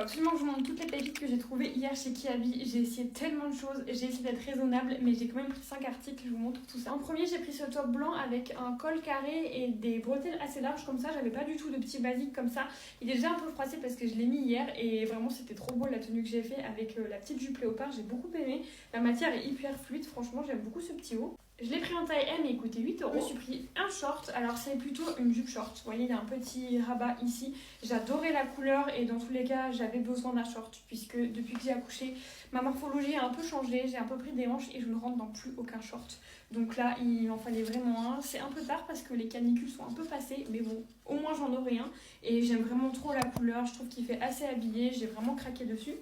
absolument que je vous montre toutes les pépites que j'ai trouvées hier chez Kiabi. J'ai essayé tellement de choses, j'ai essayé d'être raisonnable, mais j'ai quand même pris 5 articles, je vous montre tout ça. En premier, j'ai pris ce top blanc avec un col carré et des bretelles assez larges comme ça. J'avais pas du tout de petits basiques comme ça. Il est déjà un peu froissé parce que je l'ai mis hier et vraiment c'était trop beau la tenue que j'ai fait avec la petite jupe léopard. J'ai beaucoup aimé. La matière est hyper fluide, franchement j'aime beaucoup ce petit haut. Je l'ai pris en taille M et il coûtait 8 euros. Je me suis pris un short, alors c'est plutôt une jupe short. Vous voyez, il y a un petit rabat ici. J'adorais la couleur et dans tous les cas, j'avais besoin d'un short puisque depuis que j'ai accouché, ma morphologie a un peu changé. J'ai un peu pris des hanches et je ne rentre dans plus aucun short. Donc là, il en fallait vraiment un. C'est un peu tard parce que les canicules sont un peu passées, mais bon, au moins j'en aurai un. Et j'aime vraiment trop la couleur, je trouve qu'il fait assez habillé, j'ai vraiment craqué dessus.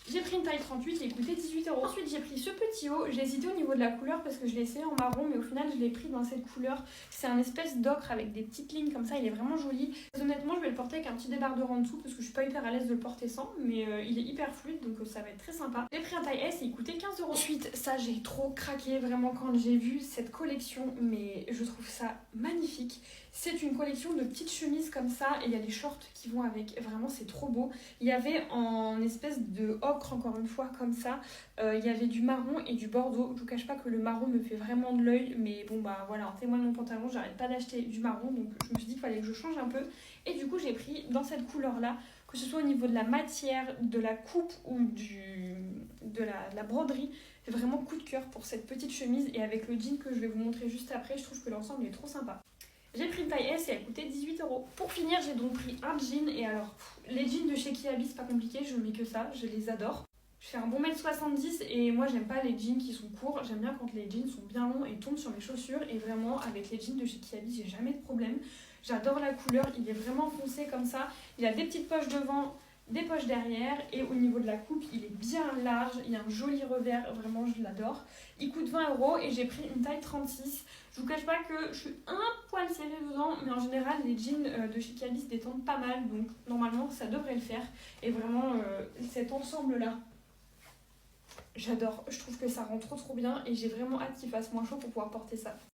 J'ai pris une taille 38 et il coûtait 18 euros. Ensuite, j'ai pris ce petit haut. J'ai hésité au niveau de la couleur parce que je l'ai essayé en marron, mais au final, je l'ai pris dans cette couleur. C'est un espèce d'ocre avec des petites lignes comme ça. Il est vraiment joli. Honnêtement, je vais le porter avec un petit débardeur en dessous parce que je suis pas hyper à l'aise de le porter sans, mais il est hyper fluide donc ça va être très sympa. J'ai pris un taille S et il coûtait 15 euros. Ensuite, ça, j'ai trop craqué vraiment quand j'ai vu cette collection, mais je trouve ça magnifique. C'est une collection de petites chemises comme ça et il y a les shorts qui vont avec. Vraiment, c'est trop beau. Il y avait en espèce de ocre, encore une fois, comme ça. Il y avait du marron et du bordeaux. Je vous cache pas que le marron me fait vraiment de l'œil, mais bon, bah voilà, en témoin de mon pantalon, j'arrête pas d'acheter du marron, donc je me suis dit qu'il fallait que je change un peu. Et du coup, j'ai pris dans cette couleur-là, que ce soit au niveau de la matière, de la coupe ou de la broderie. C'est vraiment coup de cœur pour cette petite chemise et avec le jean que je vais vous montrer juste après, je trouve que l'ensemble est trop sympa. J'ai pris une taille S et elle coûtait 18 euros. Pour finir, j'ai donc pris un jean et alors, les jeans de chez Kiabi, c'est pas compliqué, je mets que ça, je les adore. Je fais un bon 1m70 et moi j'aime pas les jeans qui sont courts, j'aime bien quand les jeans sont bien longs et tombent sur mes chaussures et vraiment avec les jeans de chez Kiabi, j'ai jamais de problème. J'adore la couleur, il est vraiment foncé comme ça, il a des petites poches devant, des poches derrière et au niveau de la coupe il est bien large, il y a un joli revers, vraiment je l'adore. Il coûte 20 euros et j'ai pris une taille 36. Je vous cache pas que je suis un poil serrée dedans, mais en général les jeans de chez Kiabi se détendent pas mal, donc normalement ça devrait le faire. Et vraiment cet ensemble là, j'adore, je trouve que ça rend trop bien et j'ai vraiment hâte qu'il fasse moins chaud pour pouvoir porter ça.